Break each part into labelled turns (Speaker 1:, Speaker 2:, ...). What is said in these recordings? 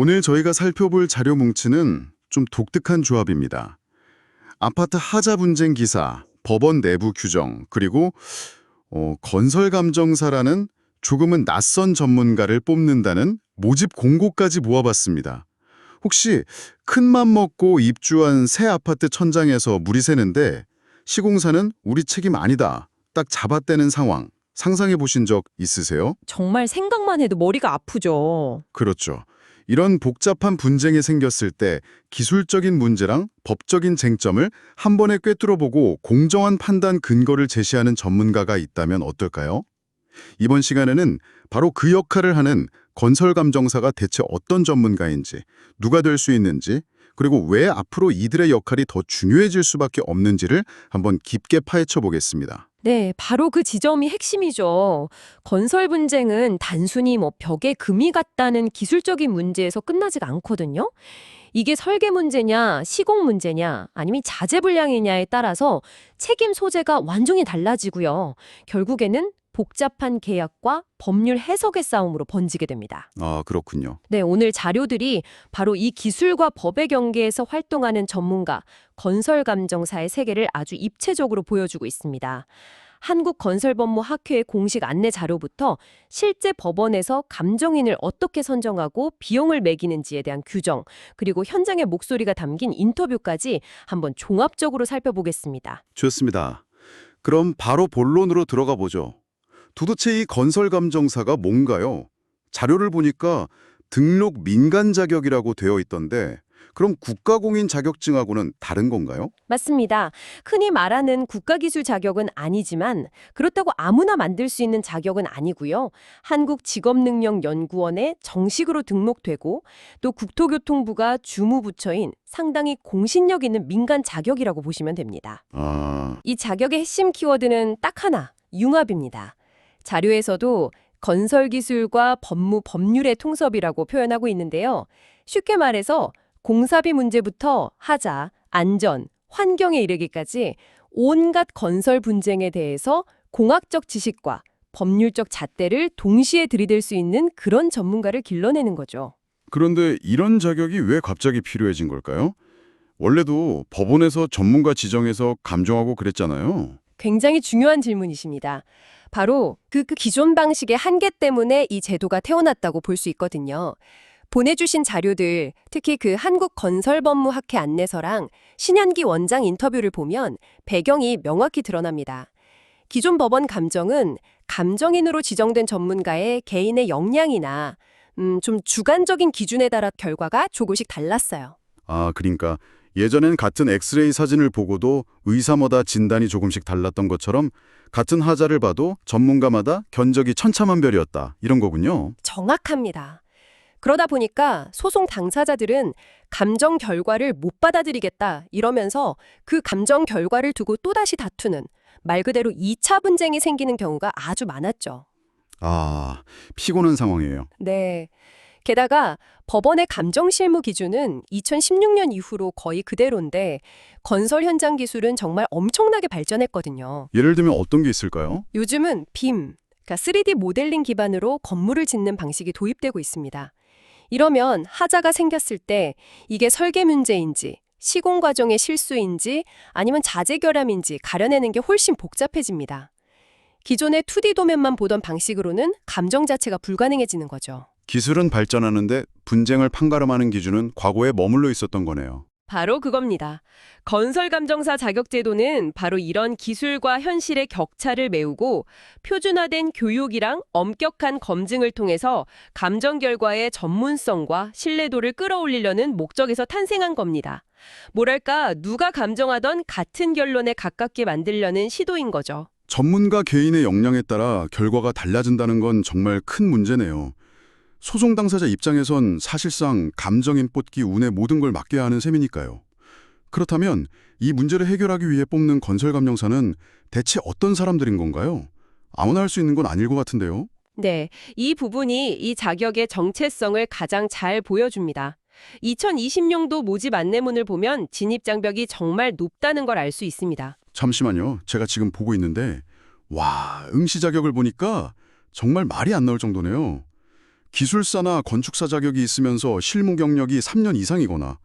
Speaker 1: 오늘 저희가 살펴볼 자료 뭉치는 좀 독특한 조합입니다. 아파트 하자 분쟁 기사, 법원 내부 규정, 그리고 건설감정사라는 조금은 낯선 전문가를 뽑는다는 모집 공고까지 모아봤습니다. 혹시 큰맘 먹고 입주한 새 아파트 천장에서 물이 새는데 시공사는 우리 책임 아니다, 딱 잡아떼는 상황 상상해 보신 적 있으세요?
Speaker 2: 정말 생각만 해도 머리가 아프죠.
Speaker 1: 그렇죠. 이런 복잡한 분쟁이 생겼을 때 기술적인 문제랑 법적인 쟁점을 한 번에 꿰뚫어보고 공정한 판단 근거를 제시하는 전문가가 있다면 어떨까요? 이번 시간에는 바로 그 역할을 하는 건설감정사가 대체 어떤 전문가인지, 누가 될 수 있는지, 그리고 왜 앞으로 이들의 역할이 더 중요해질 수밖에 없는지를 한번 깊게 파헤쳐 보겠습니다.
Speaker 2: 네, 바로 그 지점이 핵심이죠. 건설 분쟁은 단순히 벽에 금이 갔다는 기술적인 문제에서 끝나지가 않거든요. 이게 설계 문제냐, 시공 문제냐, 아니면 자재불량이냐에 따라서 책임 소재가 완전히 달라지고요. 결국에는 복잡한 계약과 법률 해석의 싸움으로 번지게 됩니다.
Speaker 1: 아, 그렇군요.
Speaker 2: 네, 오늘 자료들이 바로 이 기술과 법의 경계에서 활동하는 전문가, 건설감정사의 세계를 아주 입체적으로 보여주고 있습니다. 한국건설법무학회의 공식 안내 자료부터 실제 법원에서 감정인을 어떻게 선정하고 비용을 매기는지에 대한 규정, 그리고 현장의 목소리가 담긴 인터뷰까지 한번 종합적으로 살펴보겠습니다.
Speaker 1: 좋습니다. 그럼 바로 본론으로 들어가 보죠. 도대체 이 건설감정사가 뭔가요? 자료를 보니까 등록 민간 자격이라고 되어 있던데 그럼 국가공인 자격증하고는 다른 건가요?
Speaker 2: 맞습니다. 흔히 말하는 국가기술 자격은 아니지만 그렇다고 아무나 만들 수 있는 자격은 아니고요. 한국직업능력연구원에 정식으로 등록되고 또 국토교통부가 주무부처인 상당히 공신력 있는 민간 자격이라고 보시면 됩니다.
Speaker 1: 아,
Speaker 2: 이 자격의 핵심 키워드는 딱 하나, 융합입니다. 자료에서도 건설기술과 법률의 통섭이라고 표현하고 있는데요. 쉽게 말해서 공사비 문제부터 하자, 안전, 환경에 이르기까지 온갖 건설 분쟁에 대해서 공학적 지식과 법률적 잣대를 동시에 들이댈 수 있는 그런 전문가를 길러내는 거죠.
Speaker 1: 그런데 이런 자격이 왜 갑자기 필요해진 걸까요? 원래도 법원에서 전문가 지정해서 감정하고 그랬잖아요.
Speaker 2: 굉장히 중요한 질문이십니다. 바로 그 기존 방식의 한계 때문에 이 제도가 태어났다고 볼 수 있거든요. 보내주신 자료들, 특히 그 한국건설법무학회 안내서랑 신현기 원장 인터뷰를 보면 배경이 명확히 드러납니다. 기존 법원 감정은 감정인으로 지정된 전문가의 개인의 역량이나 좀 주관적인 기준에 따라 결과가 조금씩 달랐어요.
Speaker 1: 아, 그러니까 예전엔 같은 엑스레이 사진을 보고도 의사마다 진단이 조금씩 달랐던 것처럼 같은 하자를 봐도 전문가마다 견적이 천차만별이었다. 이런 거군요.
Speaker 2: 정확합니다. 그러다 보니까 소송 당사자들은 감정 결과를 못 받아들이겠다 이러면서 그 감정 결과를 두고 또다시 다투는 말 그대로 2차 분쟁이 생기는 경우가 아주 많았죠.
Speaker 1: 아, 피곤한 상황이에요.
Speaker 2: 네. 게다가 법원의 감정 실무 기준은 2016년 이후로 거의 그대로인데 건설 현장 기술은 정말 엄청나게 발전했거든요.
Speaker 1: 예를 들면 어떤 게 있을까요?
Speaker 2: 요즘은 빔, 그러니까 3D 모델링 기반으로 건물을 짓는 방식이 도입되고 있습니다. 이러면 하자가 생겼을 때 이게 설계 문제인지 시공 과정의 실수인지 아니면 자재 결함인지 가려내는 게 훨씬 복잡해집니다. 기존의 2D 도면만 보던 방식으로는 감정 자체가 불가능해지는 거죠.
Speaker 1: 기술은 발전하는데 분쟁을 판가름하는 기준은 과거에 머물러 있었던 거네요.
Speaker 2: 바로 그겁니다. 건설감정사 자격제도는 바로 이런 기술과 현실의 격차를 메우고 표준화된 교육이랑 엄격한 검증을 통해서 감정 결과의 전문성과 신뢰도를 끌어올리려는 목적에서 탄생한 겁니다. 뭐랄까, 누가 감정하던 같은 결론에 가깝게 만들려는 시도인 거죠.
Speaker 1: 전문가 개인의 역량에 따라 결과가 달라진다는 건 정말 큰 문제네요. 소송 당사자 입장에선 사실상 감정인 뽑기 운에 모든 걸 맡겨야 하는 셈이니까요. 그렇다면 이 문제를 해결하기 위해 뽑는 건설감정사는 대체 어떤 사람들인 건가요? 아무나 할 수 있는 건 아닐 것 같은데요.
Speaker 2: 네, 이 부분이 이 자격의 정체성을 가장 잘 보여줍니다. 2020년도 모집 안내문을 보면 진입 장벽이 정말 높다는 걸 알 수 있습니다.
Speaker 1: 잠시만요. 제가 지금 보고 있는데 와, 응시 자격을 보니까 정말 말이 안 나올 정도네요. 기술사나 건축사 자격이 있으면서 실무 경력이 3년 이상이거나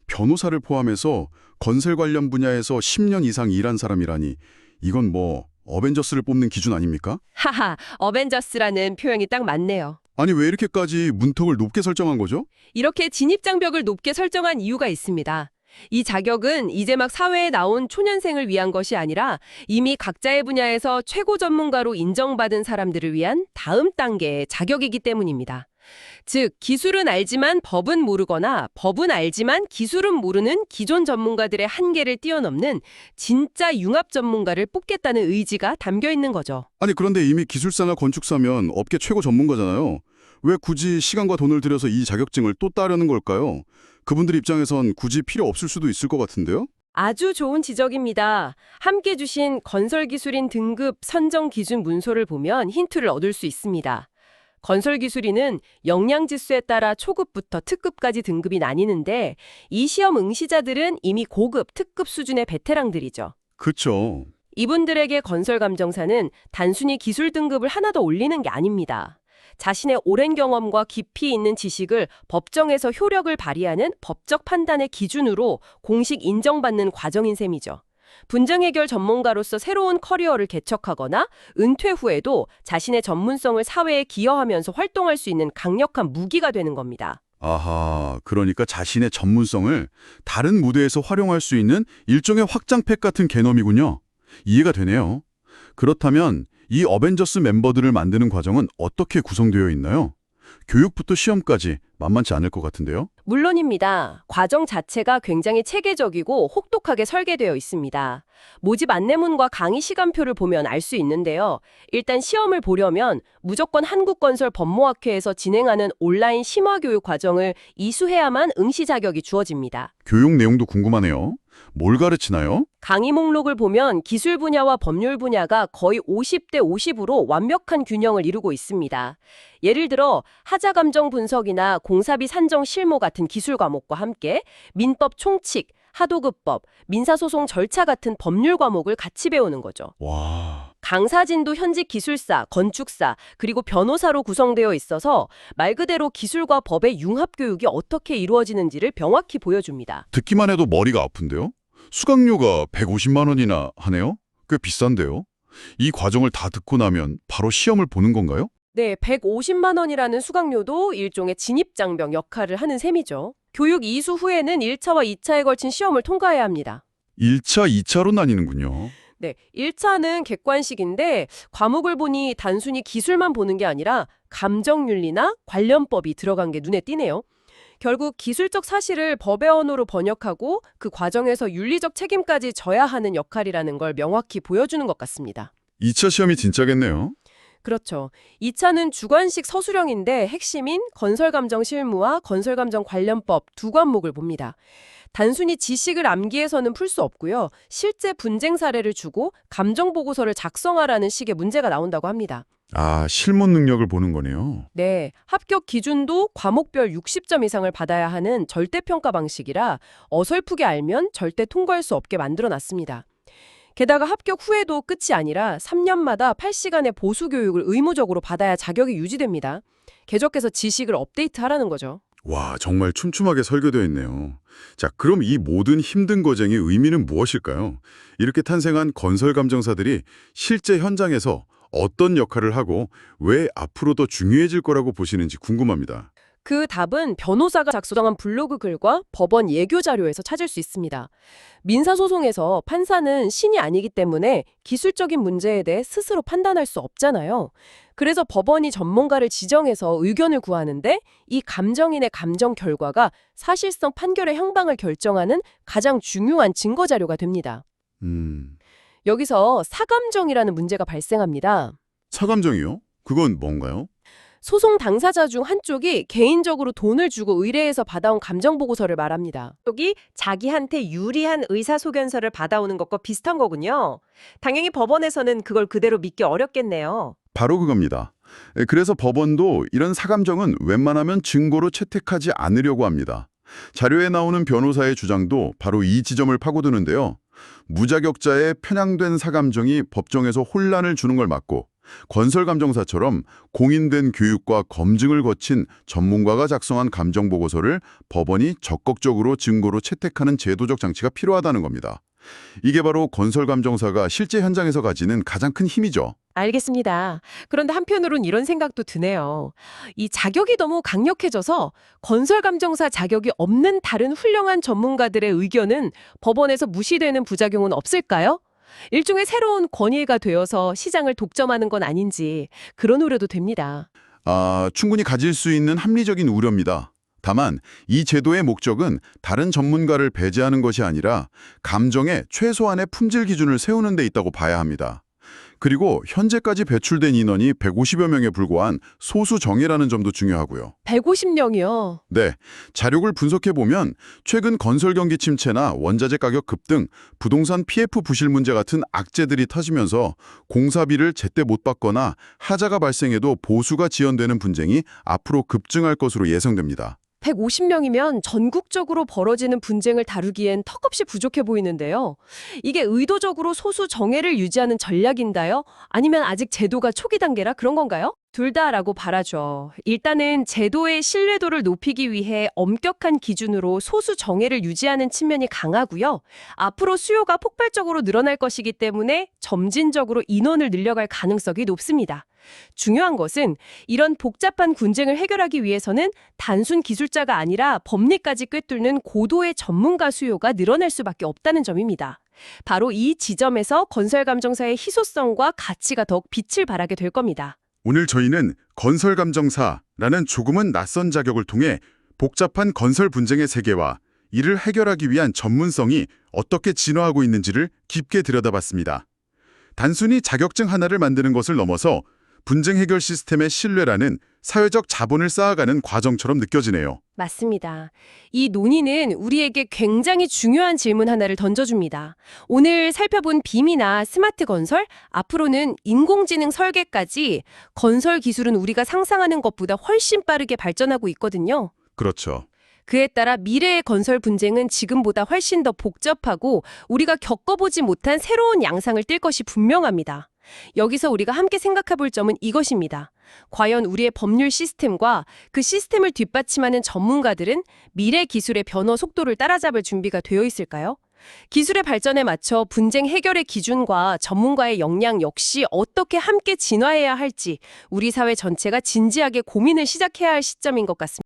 Speaker 1: 변호사를 포함해서 건설 관련 분야에서 10년 이상 일한 사람이라니 이건 뭐 어벤져스를 뽑는 기준 아닙니까?
Speaker 2: 하하, 어벤져스라는 표현이 딱 맞네요.
Speaker 1: 아니 왜 이렇게까지 문턱을 높게 설정한 거죠?
Speaker 2: 이렇게 진입장벽을 높게 설정한 이유가 있습니다. 이 자격은 이제 막 사회에 나온 초년생을 위한 것이 아니라 이미 각자의 분야에서 최고 전문가로 인정받은 사람들을 위한 다음 단계의 자격이기 때문입니다. 즉, 기술은 알지만 법은 모르거나 법은 알지만 기술은 모르는 기존 전문가들의 한계를 뛰어넘는 진짜 융합 전문가를 뽑겠다는 의지가 담겨 있는 거죠.
Speaker 1: 아니 그런데 이미 기술사나 건축사면 업계 최고 전문가잖아요. 왜 굳이 시간과 돈을 들여서 이 자격증을 또 따려는 걸까요? 그분들 입장에선 굳이 필요 없을 수도 있을 것 같은데요?
Speaker 2: 아주 좋은 지적입니다. 함께 주신 건설기술인 등급 선정 기준 문서를 보면 힌트를 얻을 수 있습니다. 건설기술인은 역량지수에 따라 초급부터 특급까지 등급이 나뉘는데 이 시험 응시자들은 이미 고급, 특급 수준의 베테랑들이죠.
Speaker 1: 그쵸.
Speaker 2: 이분들에게 건설감정사는 단순히 기술 등급을 하나 더 올리는 게 아닙니다. 자신의 오랜 경험과 깊이 있는 지식을 법정에서 효력을 발휘하는 법적 판단의 기준으로 공식 인정받는 과정인 셈이죠. 분쟁 해결 전문가로서 새로운 커리어를 개척하거나 은퇴 후에도 자신의 전문성을 사회에 기여하면서 활동할 수 있는 강력한 무기가 되는 겁니다.
Speaker 1: 아하, 그러니까 자신의 전문성을 다른 무대에서 활용할 수 있는 일종의 확장팩 같은 개념이군요. 이해가 되네요. 그렇다면 이 어벤져스 멤버들을 만드는 과정은 어떻게 구성되어 있나요? 교육부터 시험까지 만만치 않을 것 같은데요?
Speaker 2: 물론입니다. 과정 자체가 굉장히 체계적이고 혹독하게 설계되어 있습니다. 모집 안내문과 강의 시간표를 보면 알 수 있는데요. 일단 시험을 보려면 무조건 한국건설법무학회에서 진행하는 온라인 심화교육 과정을 이수해야만 응시 자격이 주어집니다.
Speaker 1: 교육 내용도 궁금하네요. 뭘 가르치나요?
Speaker 2: 강의 목록을 보면 기술 분야와 법률 분야가 거의 50대 50으로 완벽한 균형을 이루고 있습니다. 예를 들어 하자 감정 분석이나 공사비 산정 실무 같은 기술 과목과 함께 민법 총칙, 하도급법, 민사소송 절차 같은 법률 과목을 같이 배우는 거죠.
Speaker 1: 와,
Speaker 2: 강사진도 현직 기술사, 건축사, 그리고 변호사로 구성되어 있어서 말 그대로 기술과 법의 융합 교육이 어떻게 이루어지는지를 명확히 보여줍니다.
Speaker 1: 듣기만 해도 머리가 아픈데요? 수강료가 150만 원이나 하네요? 꽤 비싼데요? 이 과정을 다 듣고 나면 바로 시험을 보는 건가요?
Speaker 2: 네, 150만 원이라는 수강료도 일종의 진입장벽 역할을 하는 셈이죠. 교육 이수 후에는 1차와 2차에 걸친 시험을 통과해야 합니다.
Speaker 1: 1차, 2차로 나뉘는군요.
Speaker 2: 네, 1차는 객관식인데 과목을 보니 단순히 기술만 보는 게 아니라 감정윤리나 관련법이 들어간 게 눈에 띄네요. 결국 기술적 사실을 법의 언어로 번역하고 그 과정에서 윤리적 책임까지 져야 하는 역할이라는 걸 명확히 보여주는 것 같습니다.
Speaker 1: 2차 시험이 진짜겠네요.
Speaker 2: 그렇죠. 2차는 주관식 서술형인데 핵심인 건설감정 실무와 건설감정 관련법 두 과목을 봅니다. 단순히 지식을 암기해서는 풀 수 없고요. 실제 분쟁 사례를 주고 감정 보고서를 작성하라는 식의 문제가 나온다고 합니다.
Speaker 1: 아, 실무 능력을 보는 거네요.
Speaker 2: 네, 합격 기준도 과목별 60점 이상을 받아야 하는 절대평가 방식이라 어설프게 알면 절대 통과할 수 없게 만들어놨습니다. 게다가 합격 후에도 끝이 아니라 3년마다 8시간의 보수 교육을 의무적으로 받아야 자격이 유지됩니다. 계속해서 지식을 업데이트하라는 거죠.
Speaker 1: 와, 정말 촘촘하게 설계되어 있네요. 자, 그럼 이 모든 힘든 과정의 의미는 무엇일까요? 이렇게 탄생한 건설 감정사들이 실제 현장에서 어떤 역할을 하고 왜 앞으로 더 중요해질 거라고 보시는지 궁금합니다.
Speaker 2: 그 답은 변호사가 작성한 블로그 글과 법원 예교 자료에서 찾을 수 있습니다. 민사소송에서 판사는 신이 아니기 때문에 기술적인 문제에 대해 스스로 판단할 수 없잖아요. 그래서 법원이 전문가를 지정해서 의견을 구하는데 이 감정인의 감정 결과가 사실성 판결의 형방을 결정하는 가장 중요한 증거 자료가 됩니다. 여기서 사감정이라는 문제가 발생합니다.
Speaker 1: 사감정이요? 그건 뭔가요?
Speaker 2: 소송 당사자 중 한쪽이 개인적으로 돈을 주고 의뢰해서 받아온 감정보고서를 말합니다. 여기 자기한테 유리한 의사소견서를 받아오는 것과 비슷한 거군요. 당연히 법원에서는 그걸 그대로 믿기 어렵겠네요.
Speaker 1: 바로 그겁니다. 그래서 법원도 이런 사감정은 웬만하면 증거로 채택하지 않으려고 합니다. 자료에 나오는 변호사의 주장도 바로 이 지점을 파고드는데요. 무자격자의 편향된 사감정이 법정에서 혼란을 주는 걸 막고 건설감정사처럼 공인된 교육과 검증을 거친 전문가가 작성한 감정보고서를 법원이 적극적으로 증거로 채택하는 제도적 장치가 필요하다는 겁니다. 이게 바로 건설감정사가 실제 현장에서 가지는 가장 큰 힘이죠.
Speaker 3: 알겠습니다. 그런데 한편으론 이런 생각도 드네요. 이 자격이 너무 강력해져서 건설감정사 자격이 없는 다른 훌륭한 전문가들의 의견은 법원에서 무시되는 부작용은 없을까요? 일종의 새로운 권위가 되어서 시장을 독점하는 건 아닌지 그런 우려도 됩니다.
Speaker 1: 충분히 가질 수 있는 합리적인 우려입니다. 다만 이 제도의 목적은 다른 전문가를 배제하는 것이 아니라 감정의 최소한의 품질 기준을 세우는 데 있다고 봐야 합니다. 그리고 현재까지 배출된 인원이 150여 명에 불과한 소수 정예라는 점도 중요하고요.
Speaker 3: 150명이요.
Speaker 1: 네, 자료를 분석해보면 최근 건설 경기 침체나 원자재 가격 급등, 부동산 PF 부실 문제 같은 악재들이 터지면서 공사비를 제때 못 받거나 하자가 발생해도 보수가 지연되는 분쟁이 앞으로 급증할 것으로 예상됩니다.
Speaker 3: 150명이면 전국적으로 벌어지는 분쟁을 다루기엔 턱없이 부족해 보이는데요. 이게 의도적으로 소수 정예를 유지하는 전략인가요? 아니면 아직 제도가 초기 단계라 그런 건가요? 둘 다라고 바라죠. 일단은 제도의 신뢰도를 높이기 위해 엄격한 기준으로 소수 정예를 유지하는 측면이 강하고요. 앞으로 수요가 폭발적으로 늘어날 것이기 때문에 점진적으로 인원을 늘려갈 가능성이 높습니다. 중요한 것은 이런 복잡한 분쟁을 해결하기 위해서는 단순 기술자가 아니라 법리까지 꿰뚫는 고도의 전문가 수요가 늘어날 수밖에 없다는 점입니다. 바로 이 지점에서 건설감정사의 희소성과 가치가 더욱 빛을 발하게 될 겁니다.
Speaker 1: 오늘 저희는 건설감정사라는 조금은 낯선 자격을 통해 복잡한 건설 분쟁의 세계와 이를 해결하기 위한 전문성이 어떻게 진화하고 있는지를 깊게 들여다봤습니다. 단순히 자격증 하나를 만드는 것을 넘어서 분쟁 해결 시스템의 신뢰라는 사회적 자본을 쌓아가는 과정처럼 느껴지네요.
Speaker 3: 맞습니다. 이 논의는 우리에게 굉장히 중요한 질문 하나를 던져줍니다. 오늘 살펴본 빔이나 스마트 건설, 앞으로는 인공지능 설계까지 건설 기술은 우리가 상상하는 것보다 훨씬 빠르게 발전하고 있거든요.
Speaker 1: 그렇죠.
Speaker 3: 그에 따라 미래의 건설 분쟁은 지금보다 훨씬 더 복잡하고 우리가 겪어보지 못한 새로운 양상을 띨 것이 분명합니다. 여기서 우리가 함께 생각해 볼 점은 이것입니다. 과연 우리의 법률 시스템과 그 시스템을 뒷받침하는 전문가들은 미래 기술의 변화 속도를 따라잡을 준비가 되어 있을까요? 기술의 발전에 맞춰 분쟁 해결의 기준과 전문가의 역량 역시 어떻게 함께 진화해야 할지 우리 사회 전체가 진지하게 고민을 시작해야 할 시점인 것 같습니다.